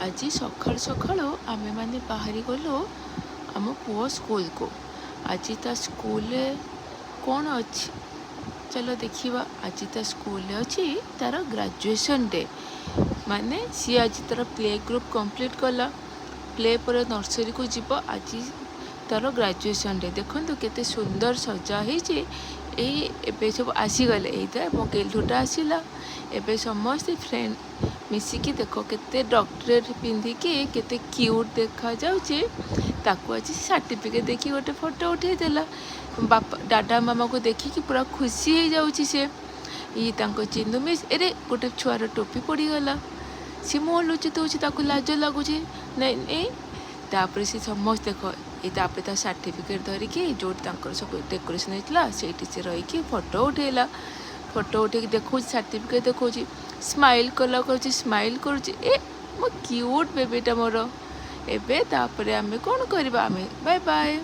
आज सकाळू सकाळू आमे माने बाहरी गलु आम पुओ स्कूल को। आज ता स्कूल कौन अच्छी चलो देखिए। आज ता स्कूल अच्छी तार ग्रेजुएशन डे माने सी आज तार प्ले ग्रुप कंप्लीट कला। प्ले पर नर्सरी को जीव। आज तार ग्रेजुएशन डे देखो केते सुंदर सजा होती। एबे सब आसीगले यही मो गेलुटा आसला। एबे समस्ते फ्रेंड मिसिकी देखो केते डॉक्टरेट पिंधिकी केते क्यूट देखा जाउची। ताकू आज सर्टिफिकेट देखी गोटे फोटो उठे देला। बापा दादा मामा को देखिकी पूरा खुशी हो जाउची से। ये तांको चिन्नू मिस एरे गोटे छुआर टोपी पड़ीगला। सी मुँह लुचि दूसरी ताकू लाज लगुच नहीं नहीं। तापर से समस्त देख ये ता सर्टिफिकेट धरिकी जो सब डेकोरेशन होता से रही फोटो उठेला। फोटो उठे देखो सर्टिफिकेट देखो स्माइल कला कर स्माइल कर मो क्यूट बेबीटा मोर। एबे तापर आमे कौन करबा आमे बाय बाय।